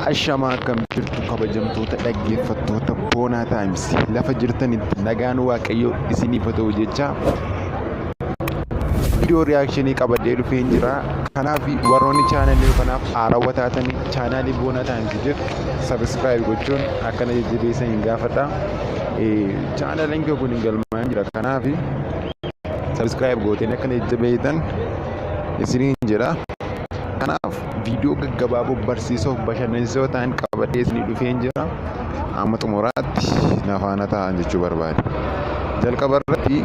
Ashamaa akkam jirtu kabajamtoota dhaggeeffattoota Boonaa Times lafa jirtanitti nagaan waaqayyo isiniif haa ta'u jecha viidiyoo reakshinii qabadhee dhufee jira. Kanaaf warroonni chaanalii kanaaf haarawaa taatan chaanalii Boonaa Times jedhu subscribe gochuun akkana jajjabeessan hin gaafadha. Chaanaliin koo kun galmaan jira. Kanaaf subscribe gooteen akkana jajjabeessan isiniin jedha. Kanaaf viidiyoo gaggabaaboo barsiisoo bashannansiisoo ta'an qabadhee isinii dhufee jira. Amma xumuraatti na faana ta'an jechuu barbaade. Jalqaba irratti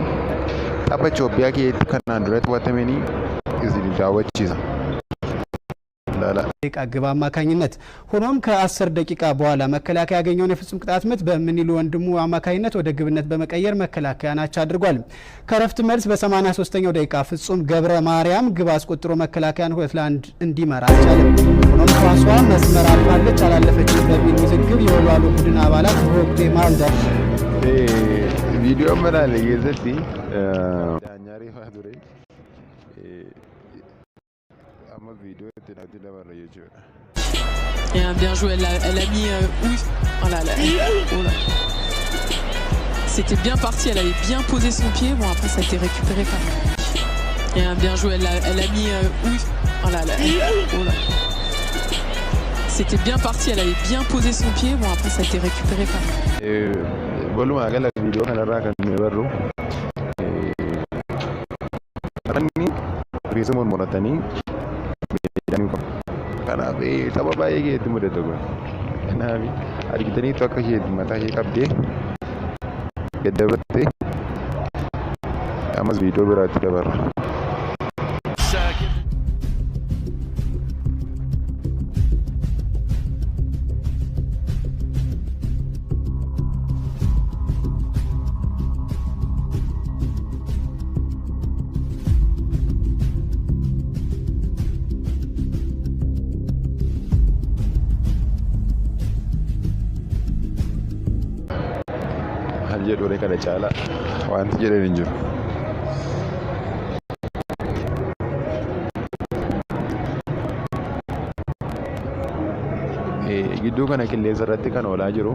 tapha Itoophiyaa keessatti kanaan dura taphatamanii isin daawwachiisa. ደቂቃ ግብ አማካኝነት ሆኖም ከ10 ደቂቃ በኋላ መከላከያ ያገኘውን የፍጹም ቅጣት ምት በምንይሉ ወንድሙ አማካኝነት ወደ ግብነት በመቀየር መከላከያን አቻ አድርጓል። ከረፍት መልስ በ83ኛው ደቂቃ ፍጹም ገብረ ማርያም ግብ አስቆጥሮ መከላከያን 2-1 እንዲመራ አቻለ። ሆኖም ኳሷ መስመር አልፋለች አላለፈችም በሚል ውዝግብ የወሏሉ ቡድን አባላት በወቅቱ ማልዳ ቪዲዮ መላለ የዘቲ ዳኛሪ ፋዱሬ Bien joué, elle a mis oui. Oh là là. Oh là. C'était bien parti, elle avait bien posé son pied. Bon après ça a été récupéré par. Bien joué, elle a mis oui. Oh là là. Oh là. C'était bien parti, elle avait bien posé son pied. Bon après ça a été récupéré par. Volume agala video kanarra kan nebarru. Anni risamon moratani kanaaf tapha baay'ee keessatti mudatu kun kanaaf argitaniitu akka ishee mataa ishee qabdee gaddabattee ammas viidiyoo biraatti dabarra. jedhu kana caala wanti jedhan hin jiru. Gidduu kana qilleensa irratti kan oolaa jiru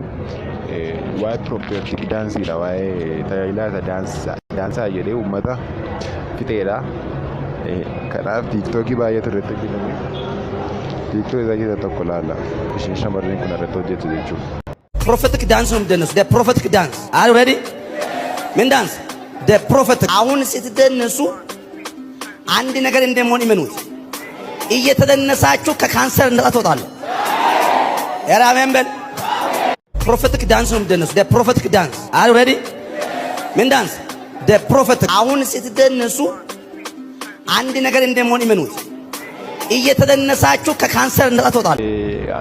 waa'ee prophetic daansiidha. Waa'ee tajaajila daansaa jedhee uummata fixeedha. Kanaaf tiiktookii baay'eetu irratti hojjetame. Tiiktookii isaa keessaa tokko laalla isheen shamarreen kun irratti hojjetu jechuudha. Prophetic dance on dance. The prophetic dance. Are you ready? Men dance. The prophetic. አሁን ስትደነሱ አንድ ነገር እንደሞን ይመኑት እየተደነሳችሁ ከካንሰር ነፃ ትወጣሉ። አሜን በል። prophetic dance on dance. The prophetic dance. Are you ready? Men dance. The prophetic. አሁን ስትደነሱ አንድ ነገር እንደሞን ይመኑት እየተደነሳችሁ ከካንሰር ነፃ ትወጣሉ።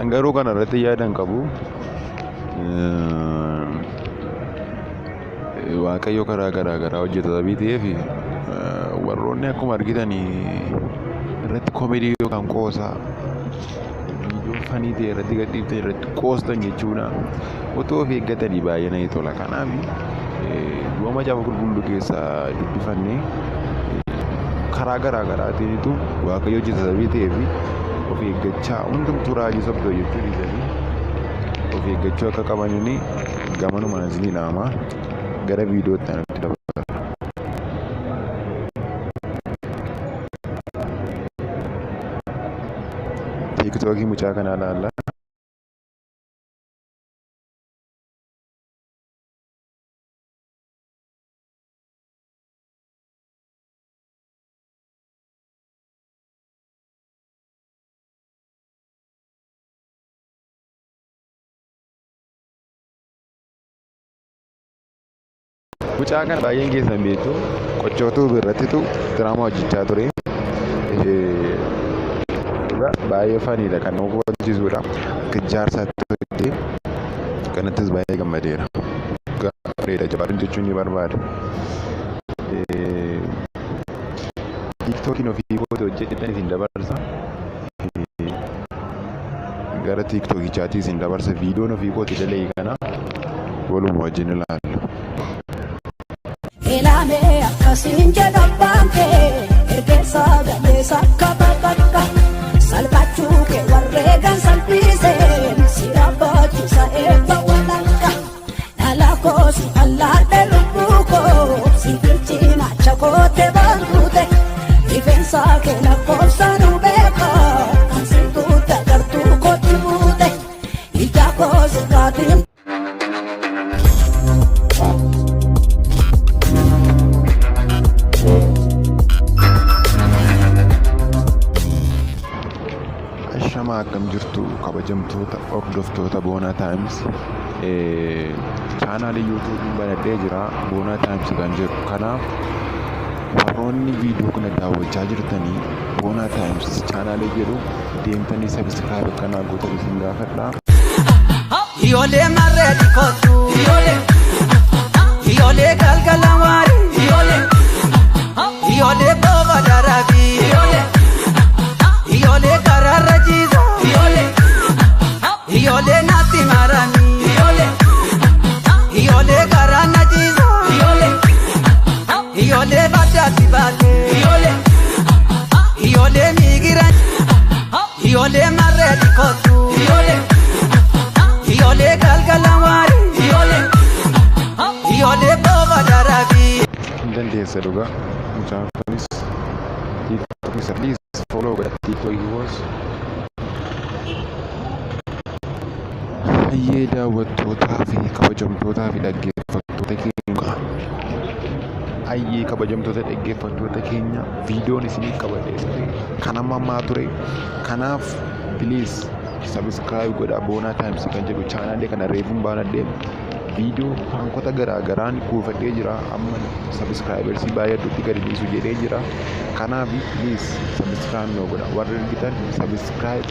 አንገሩ ከነረት ያደን ቀቡ waaqayyo karaa garaa hojjetata biiteef warroonni akkuma argitanii irratti koomedii yookaan qoosaa viidiyoo fanii ta'e irratti gadhiiftee irratti qoostan jechuudha. Otoo of eeggatanii baay'ee natti tola. Kanaaf du'a macaafa qulqulluu keessaa dubbifannee karaa garaatiinitu waaqayyo hojjetata biiteef of eeggachaa hundumtuu raajii sobdoo jechuu dhiisanii of eeggachuu akka qabanini gamanuma isinii dhaama. gara viidiyootti nutti dabarra. Tiiktookii mucaa kanaa laalla. Mucaa kana baay'een keessan beektu qochootuu birrattitu diraamaa hojjechaa ture. Baay'ee faniidha kan nama hubachiisudha. Akka jaarsaatti hojjetee kanattis baay'ee gammadeera. Bareeda jabaadhu jechuun ni barbaada. Tiiktookiin ofii kootii hojjetan isin dabarsa. Gara tiiktookichaatti isin dabarsa viidiyoon ofii kootii dalee kana waluma wajjin ilaallu. Elame akasinja dabbanke ergesa gadesa kapapaka salpachuke warregan salpise saake lakkoofsaan beeka kan sintuu dagartuu kotti buute ija koositaatiin. Ashama akkam jirtu kabajamtoota hordoftoota Boonaa Taayims chaanaalii yuutuubiin banadhee jira Boonaa Taayims kan jedhu. Kanaaf warroonni viidiyoo kana daawwachaa jirtanii Boonaa Taayims chaanaalii jedhu deemtanii sabiskiraayib akkanaa gootan isin gaafadha. Ijoollee marreetti kottu ijoollee galgala waari ijoollee booba daraabii ijoollee karaarra jiisa ijoollee naatti maranii ijoollee karaa na jiisa ijoollee baddaatti baatee ijoollee miigiran ijoollee marreetti kottu ijoollee galgala waari ijoollee booba daraabii. Dandeessa dhugaa mucaan kunis tiiktookis at least follow godha tiiktookii was. Hayyee daawwattootaa fi kabajamtootaa fi dhaggeeffattoota keenya hayyee kabajamtoota dhaggeeffattoota keenya viidiyoon isiniif qabadhee kan ammaa ture. Kanaaf please subscribe godha Boonaa Taayims kan jedhu chaanaalee kana reefuun baanadhee viidiyoo hankota garaagaraan kuufadhee jira. Amma subscribersii baay'eetti gadi dhiisu jedhee jira. Kanaaf please subscribe noo godha. Warri argitan subscribe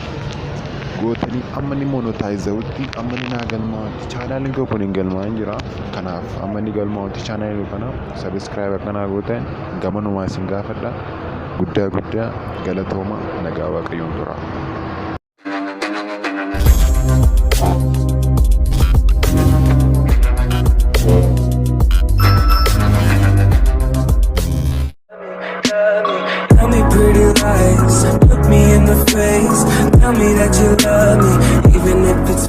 gootanii amma ni monetizewutti amma ni naa galmaa'utti chaanaaliin koo kun hin galmaa'in jira. Kanaaf amma ni galmaa'utti chaanaaliin kanaaf subscribe akkanaa gootan gamanumaa isin gaafadha. Guddaa galatooma nagaa waaqayyoon tura. Look me in the face, tell me that you love me, even if it's